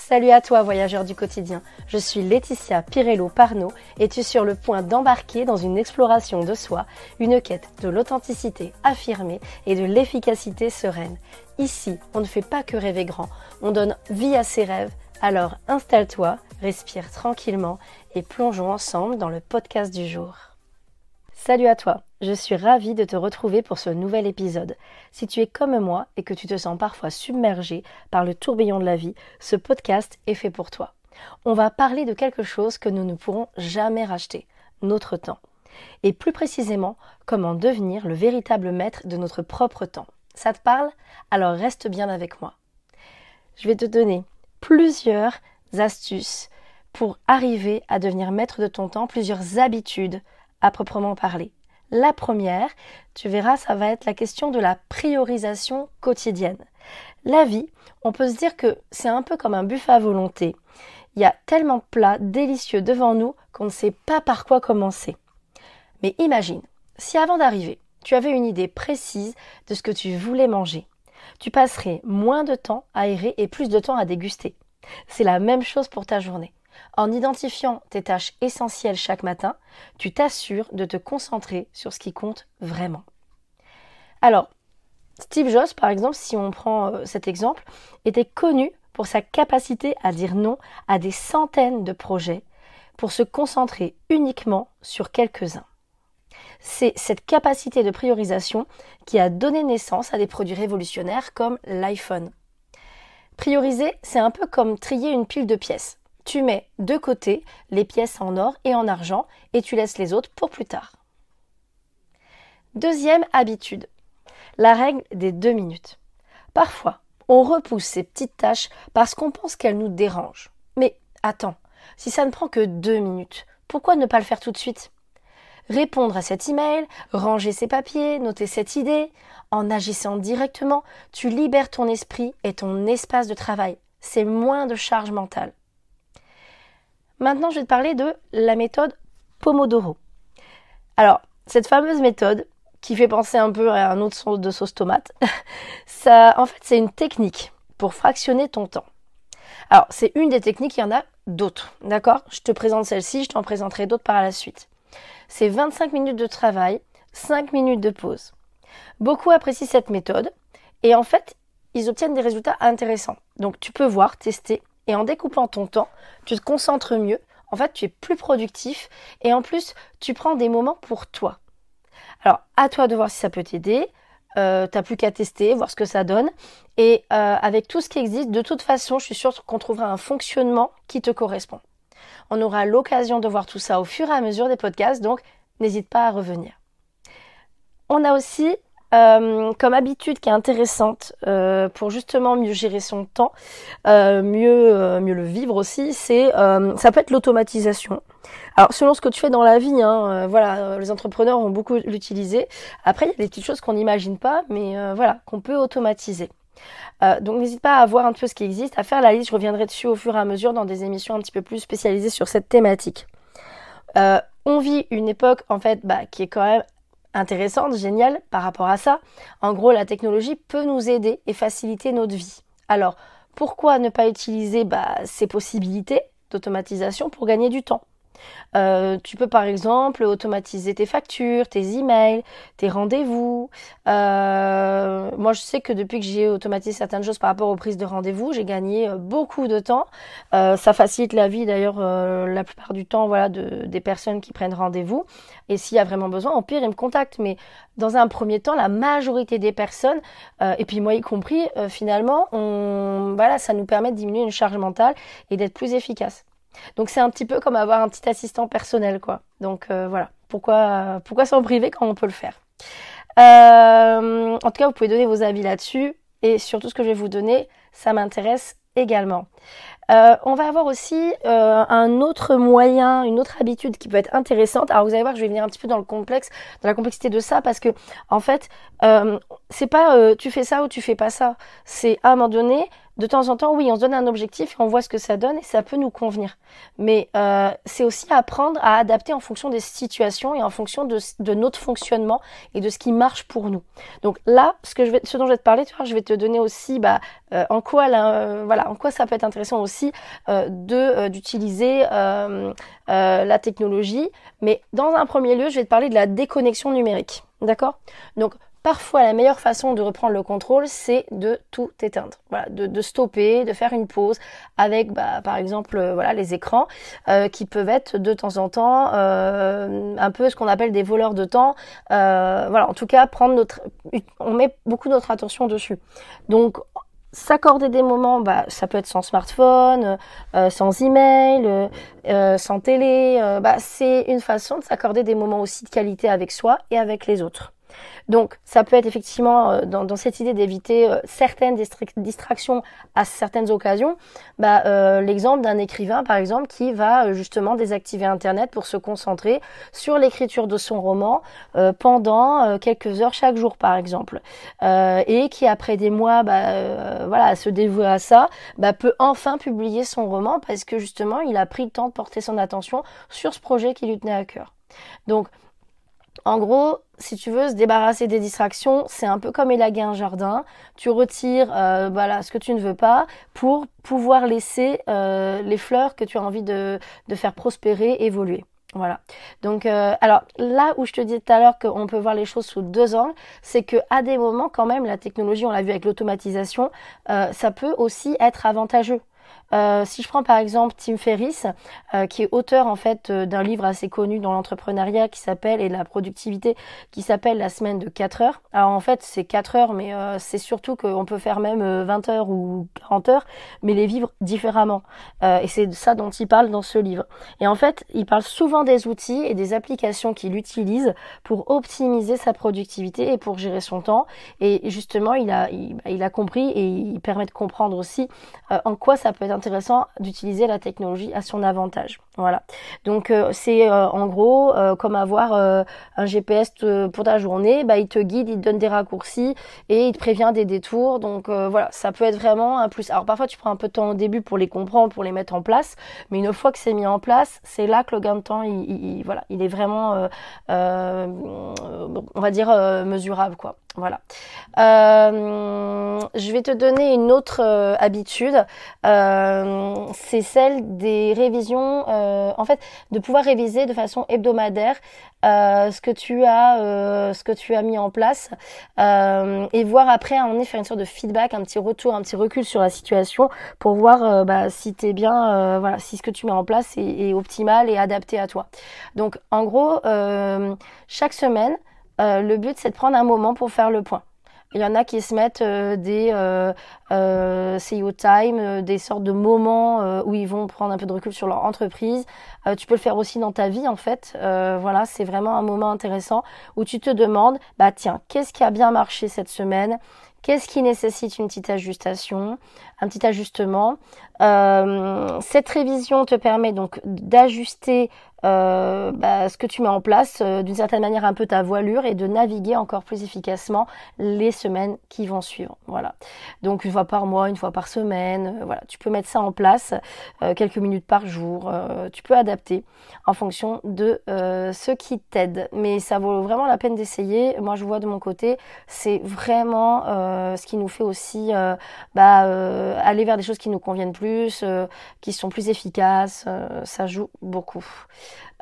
Salut à toi voyageur du quotidien, je suis Laetitia Pirello-Parnot et tu es sur le point d'embarquer dans une exploration de soi, une quête de l'authenticité affirmée et de l'efficacité sereine. Ici, on ne fait pas que rêver grand, on donne vie à ses rêves, alors installe-toi, respire tranquillement et plongeons ensemble dans le podcast du jour. Salut à toi, je suis ravie de te retrouver pour ce nouvel épisode. Si tu es comme moi et que tu te sens parfois submergé par le tourbillon de la vie, ce podcast est fait pour toi. On va parler de quelque chose que nous ne pourrons jamais racheter, notre temps. Et plus précisément, comment devenir le véritable maître de notre propre temps. Ça te parle? Alors reste bien avec moi. Je vais te donner plusieurs astuces pour arriver à devenir maître de ton temps, plusieurs habitudes à proprement parler. La première, tu verras, ça va être la question de la priorisation quotidienne. La vie, on peut se dire que c'est un peu comme un buffet à volonté. Il y a tellement de plats délicieux devant nous qu'on ne sait pas par quoi commencer. Mais imagine, si avant d'arriver, tu avais une idée précise de ce que tu voulais manger, tu passerais moins de temps à errer et plus de temps à déguster. C'est la même chose pour ta journée. En identifiant tes tâches essentielles chaque matin, tu t'assures de te concentrer sur ce qui compte vraiment. Alors, Steve Jobs, par exemple, si on prend cet exemple, était connu pour sa capacité à dire non à des centaines de projets pour se concentrer uniquement sur quelques-uns. C'est cette capacité de priorisation qui a donné naissance à des produits révolutionnaires comme l'iPhone. Prioriser, c'est un peu comme trier une pile de pièces. Tu mets de côté les pièces en or et en argent et tu laisses les autres pour plus tard. Deuxième habitude, la règle des 2 minutes. Parfois, on repousse ces petites tâches parce qu'on pense qu'elles nous dérangent. Mais attends, si ça ne prend que 2 minutes, pourquoi ne pas le faire tout de suite? Répondre à cet email, ranger ses papiers, noter cette idée, en agissant directement, tu libères ton esprit et ton espace de travail. C'est moins de charge mentale. Maintenant, je vais te parler de la méthode Pomodoro. Alors, cette fameuse méthode qui fait penser un peu à un autre son de sauce tomate, en fait, c'est une technique pour fractionner ton temps. Alors, c'est une des techniques, il y en a d'autres, d'accord? Je te présente celle-ci, je t'en présenterai d'autres par la suite. C'est 25 minutes de travail, 5 minutes de pause. Beaucoup apprécient cette méthode et en fait, ils obtiennent des résultats intéressants. Donc, tu peux voir, tester. Et en découpant ton temps, tu te concentres mieux. En fait, tu es plus productif et en plus, tu prends des moments pour toi. Alors, à toi de voir si ça peut t'aider. T'as plus qu'à tester, voir ce que ça donne. Et avec tout ce qui existe, de toute façon, je suis sûre qu'on trouvera un fonctionnement qui te correspond. On aura l'occasion de voir tout ça au fur et à mesure des podcasts, donc n'hésite pas à revenir. On a aussi comme habitude qui est intéressante pour justement mieux gérer son temps, mieux le vivre aussi, ça peut être l'automatisation. Alors selon ce que tu fais dans la vie, les entrepreneurs vont beaucoup l'utiliser. Après il y a des petites choses qu'on n'imagine pas, mais qu'on peut automatiser. Donc n'hésite pas à voir un peu ce qui existe, à faire la liste, je reviendrai dessus au fur et à mesure dans des émissions un petit peu plus spécialisées sur cette thématique. On vit une époque en fait qui est quand même intéressante, géniale par rapport à ça. En gros, la technologie peut nous aider et faciliter notre vie. Alors, pourquoi ne pas utiliser ces possibilités d'automatisation pour gagner du temps? Tu peux par exemple automatiser tes factures, tes emails, tes rendez-vous. Moi je sais que depuis que j'ai automatisé certaines choses par rapport aux prises de rendez-vous, j'ai gagné beaucoup de temps. Ça facilite la vie d'ailleurs la plupart du temps des personnes qui prennent rendez-vous. Et s'il y a vraiment besoin, au pire ils me contactent. Mais dans un premier temps, la majorité des personnes, et puis moi y compris, finalement, ça nous permet de diminuer une charge mentale et d'être plus efficace. Donc c'est un petit peu comme avoir un petit assistant personnel, quoi. Donc pourquoi s'en priver quand on peut le faire? En tout cas, vous pouvez donner vos avis là-dessus et surtout ce que je vais vous donner, ça m'intéresse également. On va avoir aussi un autre moyen, une autre habitude qui peut être intéressante. Alors vous allez voir, je vais venir un petit peu dans la complexité de ça parce que en fait, c'est pas tu fais ça ou tu fais pas ça. C'est à un moment donné, de temps en temps, oui, on se donne un objectif et on voit ce que ça donne et ça peut nous convenir. Mais c'est aussi apprendre à adapter en fonction des situations et en fonction de notre fonctionnement et de ce qui marche pour nous. Donc là, ce dont je vais te parler, tu vois, je vais te donner aussi en quoi ça peut être intéressant aussi d'utiliser la technologie. Mais dans un premier lieu, je vais te parler de la déconnexion numérique. D'accord? Donc, parfois, la meilleure façon de reprendre le contrôle, c'est de tout éteindre. Voilà, de stopper, de faire une pause avec, par exemple, les écrans qui peuvent être de temps en temps un peu ce qu'on appelle des voleurs de temps. En tout cas, on met beaucoup notre attention dessus. Donc, s'accorder des moments, ça peut être sans smartphone, sans email, sans télé. C'est une façon de s'accorder des moments aussi de qualité avec soi et avec les autres. Donc, ça peut être effectivement dans cette idée d'éviter certaines distractions à certaines occasions. L'exemple d'un écrivain, par exemple, qui va justement désactiver Internet pour se concentrer sur l'écriture de son roman pendant quelques heures chaque jour, par exemple, et qui après des mois, à se dévouer à ça, peut enfin publier son roman parce que justement, il a pris le temps de porter son attention sur ce projet qui lui tenait à cœur. Donc, en gros, si tu veux se débarrasser des distractions, c'est un peu comme élaguer un jardin. Tu retires ce que tu ne veux pas pour pouvoir laisser les fleurs que tu as envie de faire prospérer, évoluer. Voilà. Donc, alors là où je te disais tout à l'heure qu'on peut voir les choses sous deux angles, c'est que à des moments quand même, la technologie, on l'a vu avec l'automatisation, ça peut aussi être avantageux. Si je prends par exemple Tim Ferriss, qui est auteur en fait d'un livre assez connu dans l'entrepreneuriat et la productivité qui s'appelle La semaine de 4 heures. Alors en fait c'est 4 heures mais c'est surtout qu'on peut faire même 20 heures ou 40 heures mais les vivre différemment. Et c'est de ça dont il parle dans ce livre. Et en fait il parle souvent des outils et des applications qu'il utilise pour optimiser sa productivité et pour gérer son temps. Et justement il a compris et il permet de comprendre aussi en quoi ça peut être intéressant d'utiliser la technologie à son avantage. Voilà. Donc c'est en gros comme avoir un GPS pour ta journée, il te guide, il te donne des raccourcis et il te prévient des détours. Donc ça peut être vraiment un plus. Alors parfois tu prends un peu de temps au début pour les comprendre, pour les mettre en place, mais une fois que c'est mis en place, c'est là que le gain de temps il est vraiment on va dire mesurable quoi. Voilà. Je vais te donner une autre habitude. C'est celle des révisions. En fait, de pouvoir réviser de façon hebdomadaire ce que tu as mis en place et voir après en effet faire une sorte de feedback, un petit retour, un petit recul sur la situation pour voir si t'es bien, si ce que tu mets en place est optimal et adapté à toi. Donc en gros, chaque semaine. Le but, c'est de prendre un moment pour faire le point. Il y en a qui se mettent des CEO time, des sortes de moments où ils vont prendre un peu de recul sur leur entreprise. Tu peux le faire aussi dans ta vie, en fait. C'est vraiment un moment intéressant où tu te demandes, tiens, qu'est-ce qui a bien marché cette semaine ? Qu'est-ce qui nécessite une petite ajustation, un petit ajustement. Cette révision te permet donc d'ajuster ce que tu mets en place, d'une certaine manière un peu ta voilure et de naviguer encore plus efficacement les semaines qui vont suivre. Voilà. Donc une fois par mois, une fois par semaine, tu peux mettre ça en place, quelques minutes par jour. Tu peux adapter en fonction de ce qui t'aide. Mais ça vaut vraiment la peine d'essayer. Moi, je vois de mon côté, c'est vraiment ce qui nous fait aussi aller vers des choses qui nous conviennent plus, qui sont plus efficaces. Ça joue beaucoup.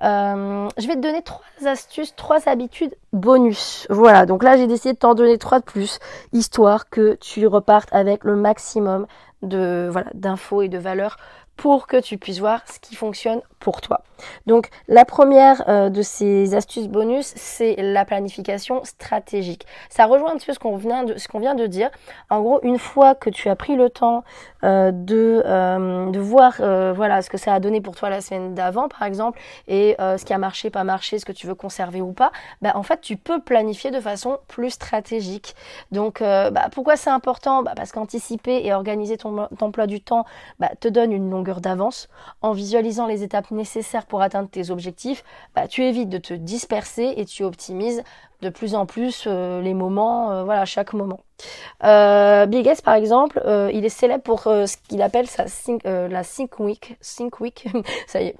Je vais te donner 3 astuces, 3 habitudes bonus. Voilà, donc là j'ai décidé de t'en donner 3 de plus, histoire que tu repartes avec le maximum d'infos et de valeurs pour que tu puisses voir ce qui fonctionne pour toi. Donc la première de ces astuces bonus, c'est la planification stratégique. Ça rejoint un petit peu ce qu'on vient de dire. En gros, une fois que tu as pris le temps de voir ce que ça a donné pour toi la semaine d'avant par exemple, et ce qui a marché, pas marché, ce que tu veux conserver ou pas, en fait tu peux planifier de façon plus stratégique. Donc pourquoi c'est important ? Parce qu'anticiper et organiser ton emploi du temps te donne une longueur d'avance. En visualisant les étapes nécessaires pour atteindre tes objectifs, tu évites de te disperser et tu optimises de plus en plus les moments, voilà, chaque moment. Bill Gates, par exemple, il est célèbre pour ce qu'il appelle la Think Week, ça y est,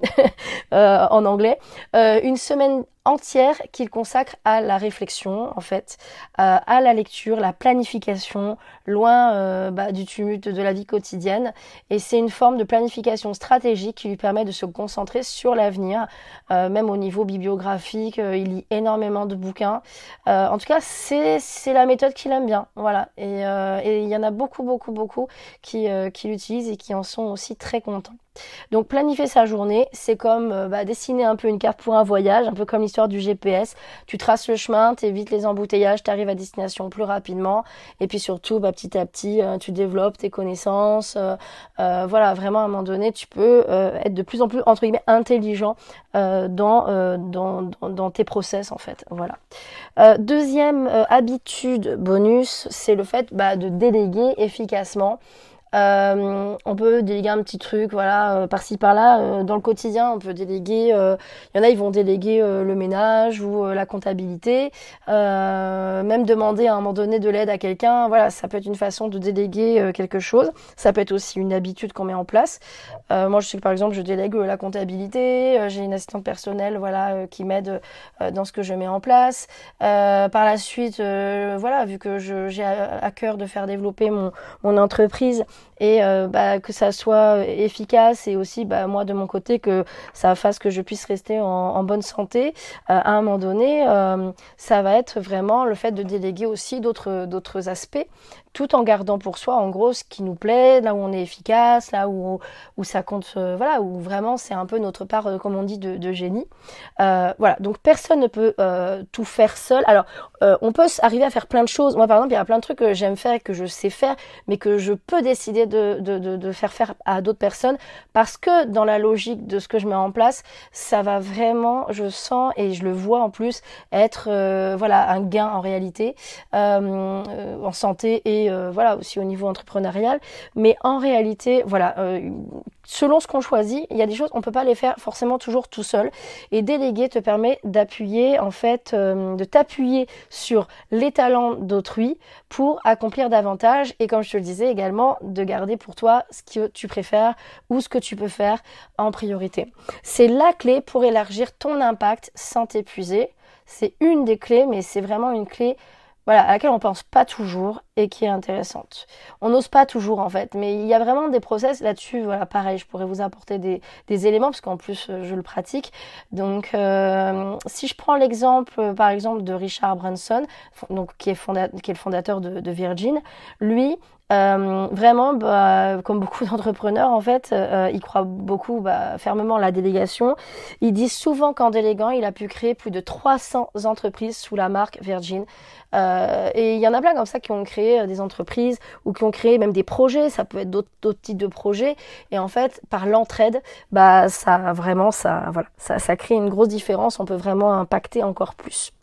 en anglais, une semaine entière qu'il consacre à la réflexion, en fait, à la lecture, la planification, loin du tumulte de la vie quotidienne. Et c'est une forme de planification stratégique qui lui permet de se concentrer sur l'avenir, même au niveau bibliographique. Il lit énormément de bouquins. En tout cas, c'est la méthode qu'il aime bien. Voilà. Et il y en a beaucoup qui l'utilisent et qui en sont aussi très contents. Donc planifier sa journée, c'est comme dessiner un peu une carte pour un voyage, un peu comme l'histoire du GPS. Tu traces le chemin, t'évites les embouteillages, t'arrives à destination plus rapidement. Et puis surtout, petit à petit, tu développes tes connaissances. Voilà, vraiment à un moment donné, tu peux être de plus en plus, entre guillemets, intelligent dans tes process, en fait. Voilà. Deuxième habitude bonus, c'est le fait de déléguer efficacement. On peut déléguer un petit truc, voilà, par-ci par-là. Dans le quotidien, on peut déléguer. Il y en a, ils vont déléguer le ménage ou la comptabilité. Même demander à un moment donné de l'aide à quelqu'un. Voilà, ça peut être une façon de déléguer quelque chose. Ça peut être aussi une habitude qu'on met en place. Moi, je sais que par exemple, je délègue la comptabilité. J'ai une assistante personnelle, voilà, qui m'aide dans ce que je mets en place. Par la suite, voilà, vu que j'ai à cœur de faire développer mon entreprise. Et que ça soit efficace et aussi moi de mon côté que ça fasse que je puisse rester en bonne santé, à un moment donné ça va être vraiment le fait de déléguer aussi d'autres aspects tout en gardant pour soi en gros ce qui nous plaît, là où on est efficace, là où ça compte, voilà, où vraiment c'est un peu notre part, comme on dit, de génie. Voilà, donc personne ne peut tout faire seul. Alors on peut arriver à faire plein de choses. Moi par exemple, il y a plein de trucs que j'aime faire et que je sais faire, mais que je peux décider de faire à d'autres personnes parce que dans la logique de ce que je mets en place, ça va vraiment, je sens et je le vois en plus, être voilà, un gain en réalité en santé et voilà, aussi au niveau entrepreneurial. Mais en réalité, voilà, selon ce qu'on choisit, il y a des choses, on peut pas les faire forcément toujours tout seul. Et déléguer te permet d'appuyer, en fait, de t'appuyer sur les talents d'autrui pour accomplir davantage. Et comme je te le disais également, de garder pour toi ce que tu préfères ou ce que tu peux faire en priorité. C'est la clé pour élargir ton impact sans t'épuiser. C'est une des clés, mais c'est vraiment une clé, voilà, à laquelle on pense pas toujours et qui est intéressante. On n'ose pas toujours en fait, mais il y a vraiment des process là-dessus. Voilà, pareil, je pourrais vous apporter des éléments parce qu'en plus je le pratique. Donc, si je prends l'exemple, par exemple, de Richard Branson, donc qui est le fondateur de Virgin, lui. Vraiment, comme beaucoup d'entrepreneurs, en fait, il croit beaucoup fermement à la délégation. Il dit souvent qu'en déléguant, il a pu créer plus de 300 entreprises sous la marque Virgin. Et il y en a plein comme ça qui ont créé des entreprises ou qui ont créé même des projets. Ça peut être d'autres types de projets. Et en fait, par l'entraide, ça crée une grosse différence. On peut vraiment impacter encore plus.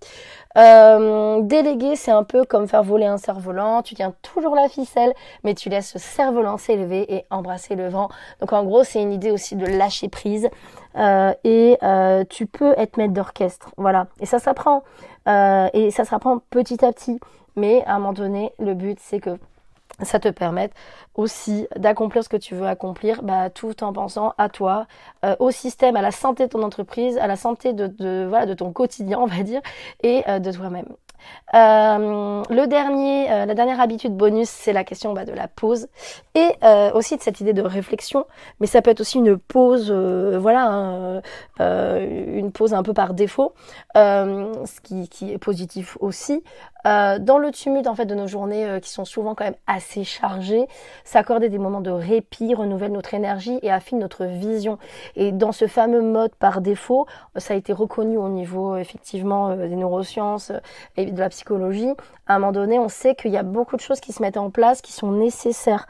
Déléguer, c'est un peu comme faire voler un cerf-volant. Tu tiens toujours la ficelle, mais tu laisses le cerf-volant s'élever et embrasser le vent. Donc en gros, c'est une idée aussi de lâcher prise. Tu peux être maître d'orchestre, voilà. Et ça s'apprend. Et ça s'apprend petit à petit. Mais à un moment donné, le but, c'est que ça te permet aussi d'accomplir ce que tu veux accomplir, tout en pensant à toi, au système, à la santé de ton entreprise, à la santé de ton quotidien, on va dire, et de toi-même. La dernière habitude bonus, c'est la question de la pause et aussi de cette idée de réflexion, mais ça peut être aussi une pause, une pause un peu par défaut, ce qui est positif aussi. Dans le tumulte en fait de nos journées qui sont souvent quand même assez chargées, s'accorder des moments de répit renouvelle notre énergie et affine notre vision. Et dans ce fameux mode par défaut, ça a été reconnu au niveau effectivement des neurosciences et de la psychologie. À un moment donné, on sait qu'il y a beaucoup de choses qui se mettent en place, qui sont nécessaires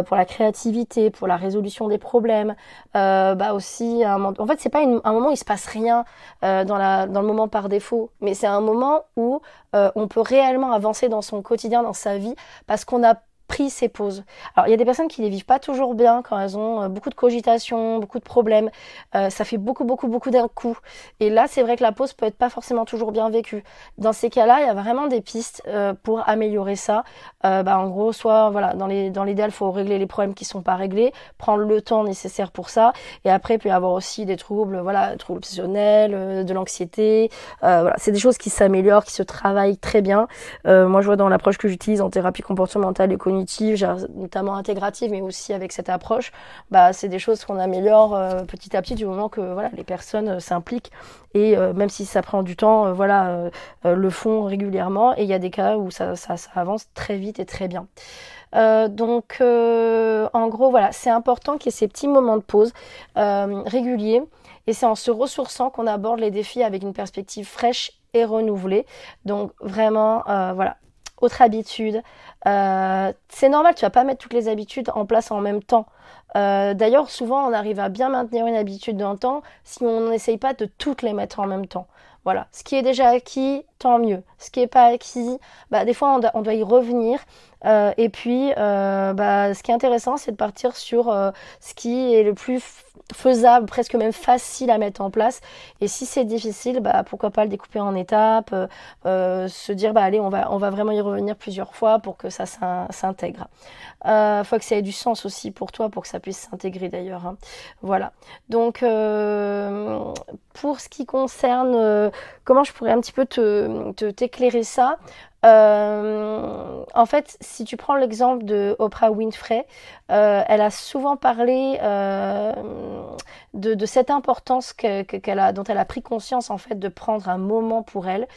pour la créativité, pour la résolution des problèmes. Aussi, en fait, c'est pas un moment où il se passe rien dans le moment par défaut, mais c'est un moment où on peut réellement avancer dans son quotidien, dans sa vie, parce qu'on a pris ses pauses. Alors il y a des personnes qui les vivent pas toujours bien quand elles ont beaucoup de cogitation, beaucoup de problèmes, ça fait beaucoup d'un coup. Et là c'est vrai que la pause peut être pas forcément toujours bien vécue. Dans ces cas-là, il y a vraiment des pistes pour améliorer ça. En gros, soit voilà, dans l'idéal, faut régler les problèmes qui sont pas réglés, prendre le temps nécessaire pour ça. Et après, il peut y avoir aussi des troubles, voilà, troubles obsessionnels, de l'anxiété. Voilà, c'est des choses qui s'améliorent, qui se travaillent très bien. Moi, je vois dans l'approche que j'utilise en thérapie comportementale et cognitive, notamment intégrative, mais aussi avec cette approche, c'est des choses qu'on améliore petit à petit du moment que voilà, les personnes s'impliquent et même si ça prend du temps, le font régulièrement. Et il y a des cas où ça avance très vite et très bien. En gros, voilà, c'est important qu'il y ait ces petits moments de pause réguliers. Et c'est en se ressourçant qu'on aborde les défis avec une perspective fraîche et renouvelée. Donc vraiment, voilà, autre habitude. C'est normal, tu vas pas mettre toutes les habitudes en place en même temps. D'ailleurs, souvent, on arrive à bien maintenir une habitude dans le temps si on n'essaye pas de toutes les mettre en même temps. Voilà, ce qui est déjà acquis, tant mieux. Ce qui n'est pas acquis, des fois, on doit y revenir. Et puis, ce qui est intéressant, c'est de partir sur ce qui est le plus faisable, presque même facile à mettre en place. Et si c'est difficile, pourquoi pas le découper en étapes, se dire, allez, on va vraiment y revenir plusieurs fois pour que ça s'intègre. Faut que ça ait du sens aussi pour toi, pour que ça puisse s'intégrer d'ailleurs. Hein. Voilà. Donc, pour ce qui concerne comment je pourrais un petit peu t'éclairer ça, en fait, si tu prends l'exemple de Oprah Winfrey, elle a souvent parlé de cette importance dont elle a pris conscience en fait de prendre un moment pour elle,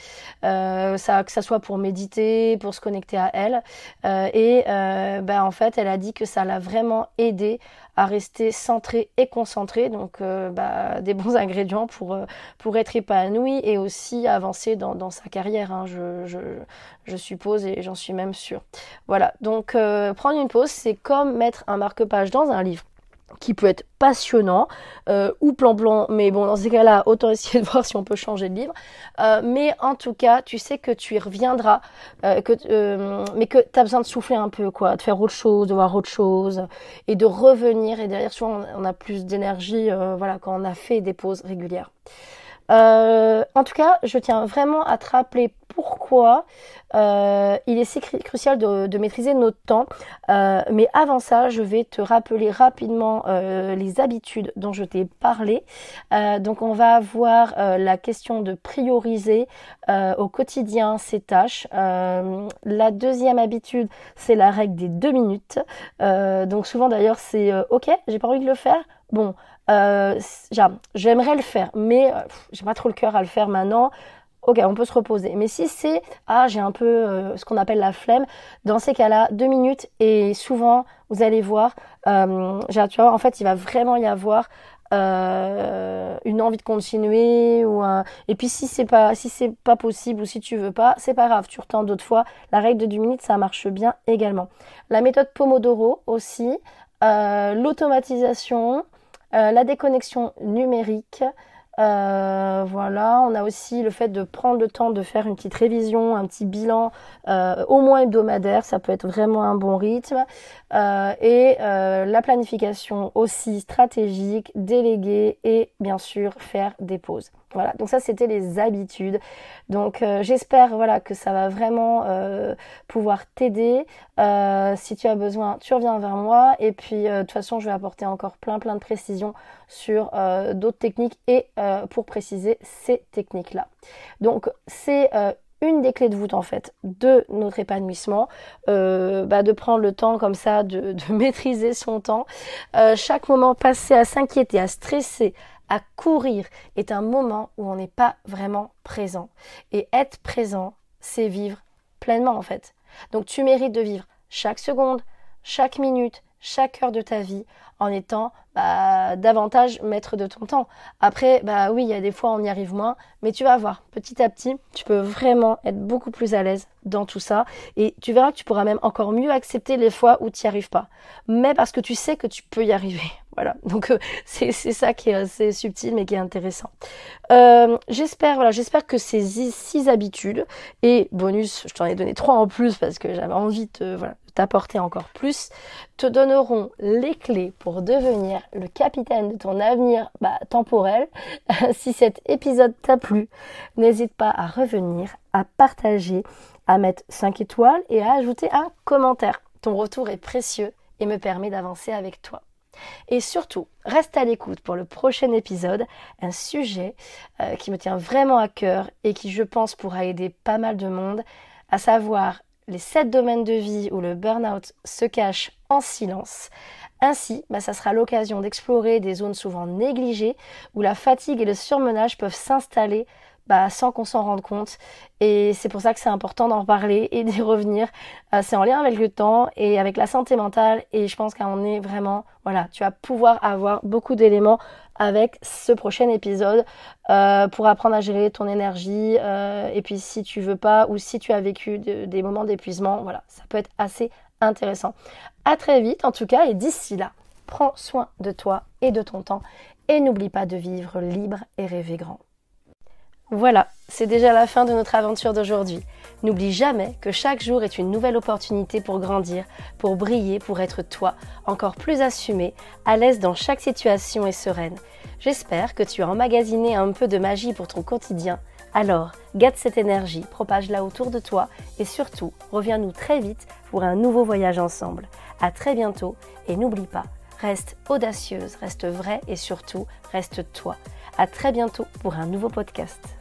que ça soit pour méditer, pour se connecter à elle, en fait, elle a dit que ça l'a vraiment aidée à rester centrée et concentrée, donc des bons ingrédients pour être épanouie et aussi avancer dans sa carrière. Hein, je suppose et j'en suis même sûre. Voilà, donc prendre une pause, c'est comme mettre un marque-page dans un livre qui peut être passionnant ou plan-plan, mais bon, dans ces cas-là, autant essayer de voir si on peut changer de livre. Mais en tout cas, tu sais que tu y reviendras, mais que tu as besoin de souffler un peu, quoi, de faire autre chose, de voir autre chose, et de revenir. Et derrière, souvent, on a plus d'énergie quand on a fait des pauses régulières. En tout cas, je tiens vraiment à te rappeler pourquoi il est si crucial de maîtriser notre temps. Mais avant ça, je vais te rappeler rapidement les habitudes dont je t'ai parlé. Donc, on va avoir la question de prioriser au quotidien ses tâches. La deuxième habitude, c'est la règle des 2 minutes. Donc, souvent d'ailleurs, c'est ok, j'ai pas envie de le faire. Bon, j'aimerais le faire, mais j'ai pas trop le cœur à le faire maintenant. Ok, on peut se reposer. Mais si c'est, j'ai un peu ce qu'on appelle la flemme, dans ces cas-là, 2 minutes et souvent, vous allez voir, tu vois, en fait, il va vraiment y avoir une envie de continuer et puis si c'est pas possible ou si tu veux pas, c'est pas grave, tu retentes d'autres fois. La règle de 2 minutes, ça marche bien également. La méthode Pomodoro aussi, l'automatisation, la déconnexion numérique, on a aussi le fait de prendre le temps de faire une petite révision, un petit bilan au moins hebdomadaire, ça peut être vraiment un bon rythme, la planification aussi stratégique, déléguer et bien sûr faire des pauses. Voilà, donc ça c'était les habitudes. Donc j'espère que ça va vraiment pouvoir t'aider. Si tu as besoin, tu reviens vers moi et puis de toute façon je vais apporter encore plein de précisions sur d'autres techniques et pour préciser ces techniques-là. Donc c'est une des clés de voûte en fait de notre épanouissement, de prendre le temps comme ça, de maîtriser son temps. Chaque moment passé à s'inquiéter, à stresser, à courir est un moment où on n'est pas vraiment présent. Et être présent, c'est vivre pleinement en fait. Donc tu mérites de vivre chaque seconde, chaque minute, chaque heure de ta vie en étant davantage maître de ton temps. Après, oui, il y a des fois on y arrive moins, mais tu vas voir, petit à petit, tu peux vraiment être beaucoup plus à l'aise dans tout ça et tu verras que tu pourras même encore mieux accepter les fois où tu n'y arrives pas. Mais parce que tu sais que tu peux y arriver. Voilà, donc c'est ça qui est assez subtil mais qui est intéressant. J'espère que ces 6 habitudes, et bonus, je t'en ai donné 3 en plus parce que j'avais envie de t'apporter encore plus, te donneront les clés pour devenir le capitaine de ton avenir temporel. Si cet épisode t'a plu, n'hésite pas à revenir, à partager, à mettre 5 étoiles et à ajouter un commentaire. Ton retour est précieux et me permet d'avancer avec toi. Et surtout, reste à l'écoute pour le prochain épisode, un sujet qui me tient vraiment à cœur et qui, je pense, pourra aider pas mal de monde, à savoir les 7 domaines de vie où le burn-out se cache en silence. Ainsi, ça sera l'occasion d'explorer des zones souvent négligées où la fatigue et le surmenage peuvent s'installer sans qu'on s'en rende compte, et c'est pour ça que c'est important d'en parler et d'y revenir. C'est en lien avec le temps et avec la santé mentale, et je pense qu'on est vraiment, tu vas pouvoir avoir beaucoup d'éléments avec ce prochain épisode pour apprendre à gérer ton énergie, et puis si tu veux pas ou si tu as vécu des moments d'épuisement, ça peut être assez intéressant. À très vite en tout cas, et d'ici là, prends soin de toi et de ton temps, et n'oublie pas de vivre libre et rêver grand. Voilà, c'est déjà la fin de notre aventure d'aujourd'hui. N'oublie jamais que chaque jour est une nouvelle opportunité pour grandir, pour briller, pour être toi, encore plus assumé, à l'aise dans chaque situation et sereine. J'espère que tu as emmagasiné un peu de magie pour ton quotidien. Alors, garde cette énergie, propage-la autour de toi et surtout, reviens-nous très vite pour un nouveau voyage ensemble. À très bientôt et n'oublie pas, reste audacieuse, reste vraie et surtout, reste toi. À très bientôt pour un nouveau podcast.